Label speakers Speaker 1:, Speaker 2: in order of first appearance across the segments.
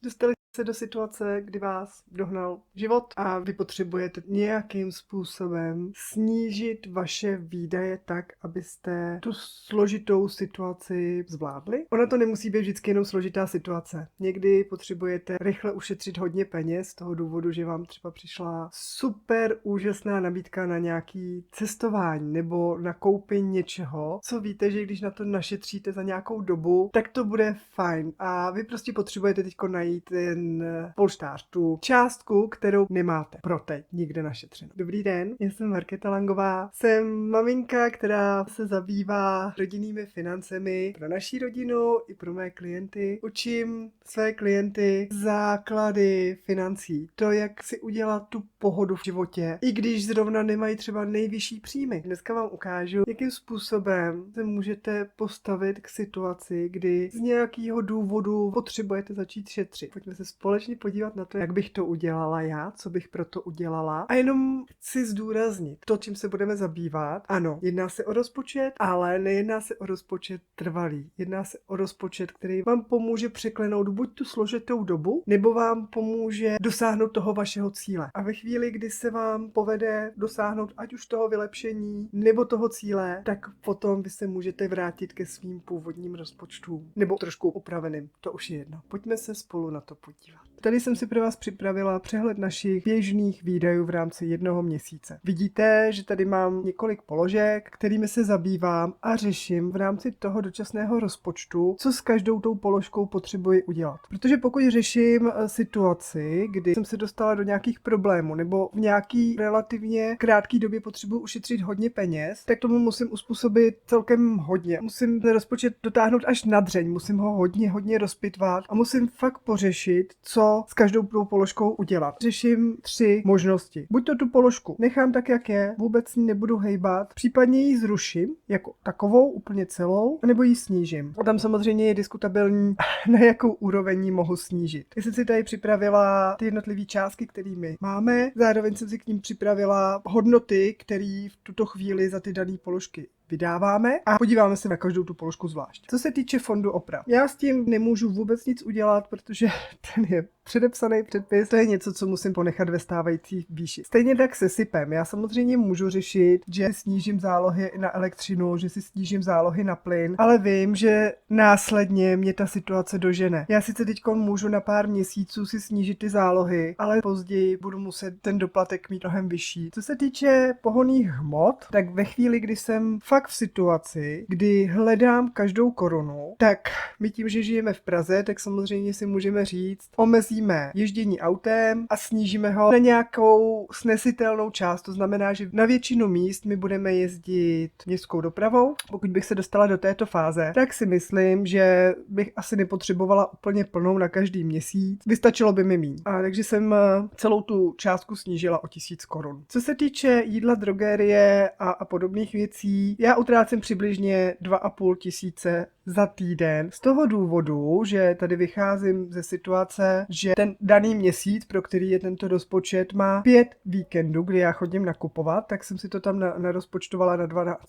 Speaker 1: Dostali se do situace, kdy vás dohnal život a vy potřebujete nějakým způsobem snížit vaše výdaje tak, abyste tu složitou situaci zvládli. Ona to nemusí být vždycky jenom složitá situace. Někdy potřebujete rychle ušetřit hodně peněz z toho důvodu, že vám třeba přišla super úžasná nabídka na nějaký cestování nebo na koupení něčeho, co víte, že když na to našetříte za nějakou dobu, tak to bude fajn. A vy prostě potřebujete teďko najít ten polštář, tu částku, kterou nemáte pro teď nikde našetřeno. Dobrý den, já jsem Markéta Langová, jsem maminka, která se zabývá rodinnými financemi pro naši rodinu i pro mé klienty. Učím své klienty základy financí, to, jak si udělat tu pohodu v životě, i když zrovna nemají třeba nejvyšší příjmy. Dneska vám ukážu, jakým způsobem se můžete postavit k situaci, kdy z nějakého důvodu potřebujete začít šetřit. Pojďme se společně podívat na to, jak bych to udělala já, co bych pro to udělala. A jenom chci zdůraznit to, čím se budeme zabývat. Ano, jedná se o rozpočet, ale nejedná se o rozpočet trvalý. Jedná se o rozpočet, který vám pomůže překlenout buď tu složitou dobu, nebo vám pomůže dosáhnout toho vašeho cíle. A ve chvíli, kdy se vám povede dosáhnout ať už toho vylepšení, nebo toho cíle, tak potom vy se můžete vrátit ke svým původním rozpočtům. Nebo trošku upraveným, to už je jedno. Pojďme se spolu na to podívat. Tady jsem si pro vás připravila přehled našich běžných výdajů v rámci jednoho měsíce. Vidíte, že tady mám několik položek, kterými se zabývám a řeším v rámci toho dočasného rozpočtu, co s každou tou položkou potřebuji udělat. Protože pokud řeším situaci, kdy jsem se dostala do nějakých problémů nebo v nějaký relativně krátké době potřebuji ušetřit hodně peněz, tak tomu musím uspůsobit celkem hodně. Musím ten rozpočet dotáhnout až na dřeň, musím ho hodně rozpitvat a musím fakt pořešit, co s každou tou položkou udělat. Řeším 3 možnosti. Buď to tu položku nechám tak, jak je, vůbec s ní nebudu hejbat, případně ji zruším jako takovou, úplně celou, nebo ji snížím. A tam samozřejmě je diskutabilní, na jakou úroveň ji mohu snížit. Já jsem si tady připravila ty jednotlivé částky, kterými máme, zároveň jsem si k ním připravila hodnoty, které v tuto chvíli za ty dané položky vydáváme a podíváme se na každou tu položku zvlášť. Co se týče fondu oprav, já s tím nemůžu vůbec nic udělat, protože ten je předepsaný předpis, to je něco, co musím ponechat ve stávající výši. Stejně tak se sypem. Já samozřejmě můžu řešit, že snížím zálohy na elektřinu, že si snížím zálohy na plyn, ale vím, že následně mě ta situace dožene. Já sice teď můžu na pár měsíců si snížit ty zálohy, ale později budu muset ten doplatek mít mnohem vyšší. Co se týče pohonných hmot, tak ve chvíli, kdy jsem fakt v situaci, kdy hledám každou korunu, tak my tím, že žijeme v Praze, tak samozřejmě si můžeme říct, omezíme ježdění autem a snížíme ho na nějakou snesitelnou část. To znamená, že na většinu míst my budeme jezdit městskou dopravou. Pokud bych se dostala do této fáze, tak si myslím, že bych asi nepotřebovala úplně plnou na každý měsíc. Vystačilo by mi míň. A takže jsem celou tu částku snížila o 1000 korun. Co se týče jídla, drogerie a podobných věcí, já utrácím přibližně 2500 za týden. Z toho důvodu, že tady vycházím ze situace, že ten daný měsíc, pro který je tento rozpočet, má 5 víkendů, kdy já chodím nakupovat, tak jsem si to tam narozpočtovala na 12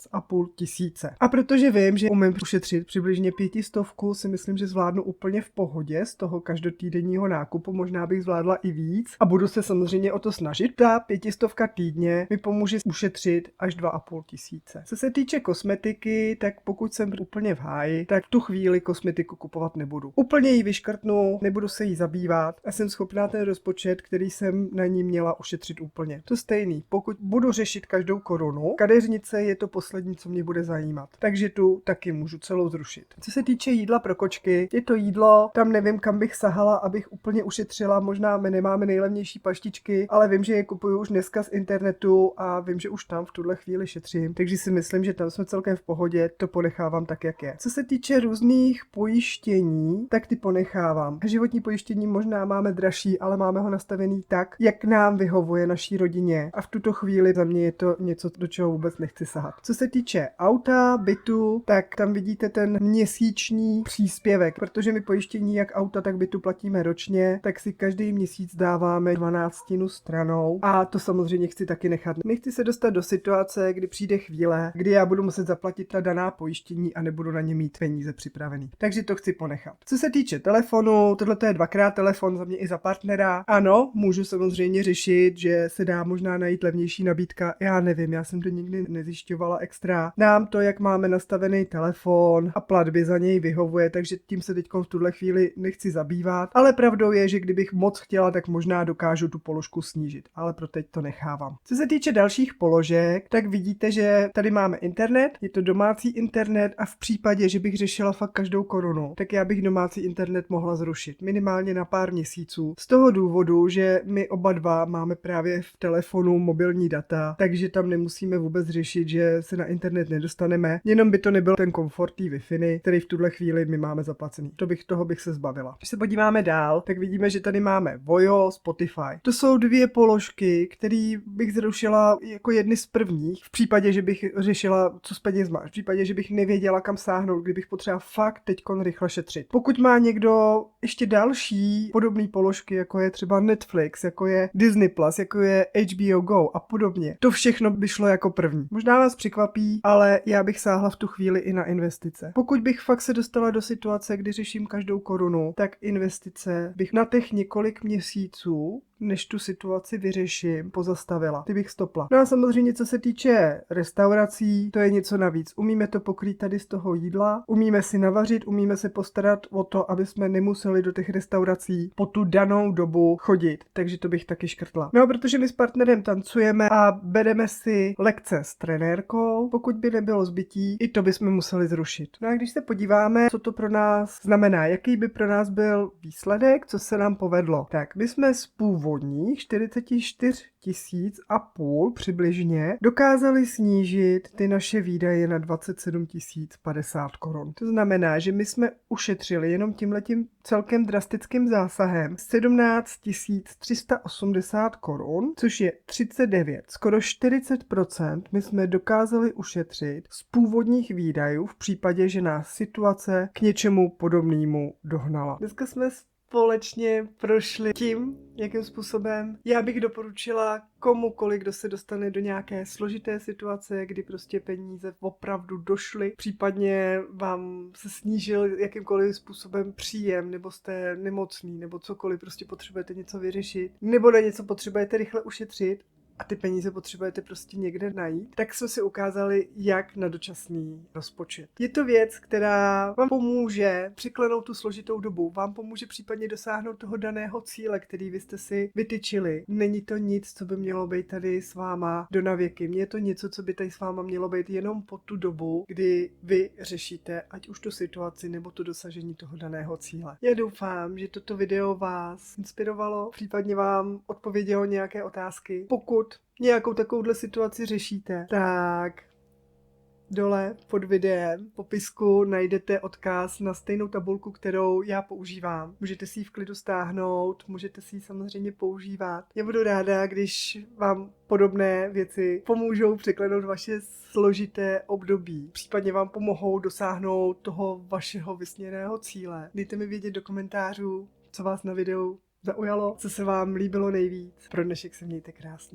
Speaker 1: 500. A protože vím, že umím ušetřit přibližně 500, si myslím, že zvládnu úplně v pohodě z toho každotýdenního nákupu, možná bych zvládla i víc a budu se samozřejmě o to snažit. Ta 500 týdně mi pomůže ušetřit až 2500. Co se týče kosmetiky, tak pokud jsem úplně v háji, tak tu chvíli kosmetiku kupovat nebudu. Úplně ji vyškrtnu, nebudu se jí zabývat a jsem schopná ten rozpočet, který jsem na ní měla, ušetřit úplně. To stejný, pokud budu řešit každou korunu, kadeřnice je to poslední, co mě bude zajímat. Takže tu taky můžu celou zrušit. Co se týče jídla pro kočky, je to jídlo, tam nevím, kam bych sahala, abych úplně ušetřila, možná my nemáme nejlevnější paštičky, ale vím, že je kupuju už dneska z internetu a vím, že už tam v tuhle chvíli šetřím, takže si myslím, že tam jsme celkem v pohodě, to ponechávám tak, jak je. Co se týče různých pojištění, tak ty ponechávám. Životní pojištění možná máme dražší, ale máme ho nastavený tak, jak nám vyhovuje naší rodině. A v tuto chvíli za mě je to něco, do čeho vůbec nechci sahat. Co se týče auta, bytu, tak tam vidíte ten měsíční příspěvek, protože my pojištění jak auta, tak bytu platíme ročně, tak si každý měsíc dáváme 12 stranou a to samozřejmě chci taky nechat. Nechci se dostat do situace, kdy přijde chvíle, kdy já já budu muset zaplatit ta daná pojištění a nebudu na ně mít peníze připravený. Takže to chci ponechat. Co se týče telefonu, tohle je dvakrát telefon za mě i za partnera. Ano, můžu samozřejmě řešit, že se dá možná najít levnější nabídka. Já nevím, já jsem to nikdy nezjišťovala extra. Nám to, jak máme nastavený telefon a platby za něj vyhovuje, takže tím se teď v tuhle chvíli nechci zabývat. Ale pravdou je, že kdybych moc chtěla, tak možná dokážu tu položku snížit. Ale pro teď to nechávám. Co se týče dalších položek, tak vidíte, že tady máme internet, je to domácí internet a v případě, že bych řešila fakt každou korunu, tak já bych domácí internet mohla zrušit minimálně na pár měsíců. Z toho důvodu, že my oba dva máme právě v telefonu mobilní data, takže tam nemusíme vůbec řešit, že se na internet nedostaneme, jenom by to nebyl ten komfort té Wi-Fi, který v tuhle chvíli my máme zaplacený. Toho bych se zbavila. Když se podíváme dál, tak vidíme, že tady máme Vojo, Spotify. To jsou dvě položky, které bych zrušila jako jedny z prvních, v případě, že bych řešila, co s penězma, v případě, že bych nevěděla, kam sáhnout, kdybych potřeba fakt teďkon rychle šetřit. Pokud má někdo ještě další podobné položky, jako je třeba Netflix, jako je Disney+, jako je HBO Go a podobně, to všechno by šlo jako první. Možná vás překvapí, ale já bych sáhla v tu chvíli i na investice. Pokud bych fakt se dostala do situace, kdy řeším každou korunu, tak investice bych na těch několik měsíců, než tu situaci vyřeším, pozastavila. Ty bych stopla. No a samozřejmě, co se týče restaurací, to je něco navíc. Umíme to pokrýt tady z toho jídla, umíme si navařit, umíme se postarat o to, aby jsme nemuseli do těch restaurací po tu danou dobu chodit. Takže to bych taky škrtla. No a protože my s partnerem tancujeme a bereme si lekce s trenérkou, pokud by nebylo zbytí, i to bychom museli zrušit. No a když se podíváme, co to pro nás znamená, jaký by pro nás byl výsledek, co se nám povedlo, tak my jsme z původních 44 500 přibližně dokázali snížit ty naše výdaje na 27 050 korun. To znamená, že my jsme ušetřili jenom tímhletím celkem drastickým zásahem 17 380 korun, což je 39, skoro 40% my jsme dokázali ušetřit z původních výdajů v případě, že nás situace k něčemu podobnému dohnala. Dneska jsme společně prošli tím, jakým způsobem já bych doporučila komukoliv, kdo se dostane do nějaké složité situace, kdy prostě peníze opravdu došly, případně vám se snížil jakýmkoliv způsobem příjem, nebo jste nemocný, nebo cokoliv, prostě potřebujete něco vyřešit, nebo na něco potřebujete rychle ušetřit, a ty peníze potřebujete prostě někde najít, tak jsme si ukázali, jak na dočasný rozpočet. Je to věc, která vám pomůže překlenout tu složitou dobu, vám pomůže případně dosáhnout toho daného cíle, který vy jste si vytyčili. Není to nic, co by mělo být tady s váma do navěky. Je to něco, co by tady s váma mělo být jenom po tu dobu, kdy vy řešíte ať už tu situaci nebo to dosažení toho daného cíle. Já doufám, že toto video vás inspirovalo, případně vám odpovědělo nějaké otázky. Pokud nějakou takovouhle situaci řešíte, tak dole pod videem v popisku najdete odkaz na stejnou tabulku, kterou já používám. Můžete si ji v klidu stáhnout, můžete si ji samozřejmě používat. Já budu ráda, když vám podobné věci pomůžou překlenout vaše složité období. Případně vám pomohou dosáhnout toho vašeho vysněného cíle. Dejte mi vědět do komentářů, co vás na videu zaujalo, co se vám líbilo nejvíc. Pro dnešek se mějte krásně.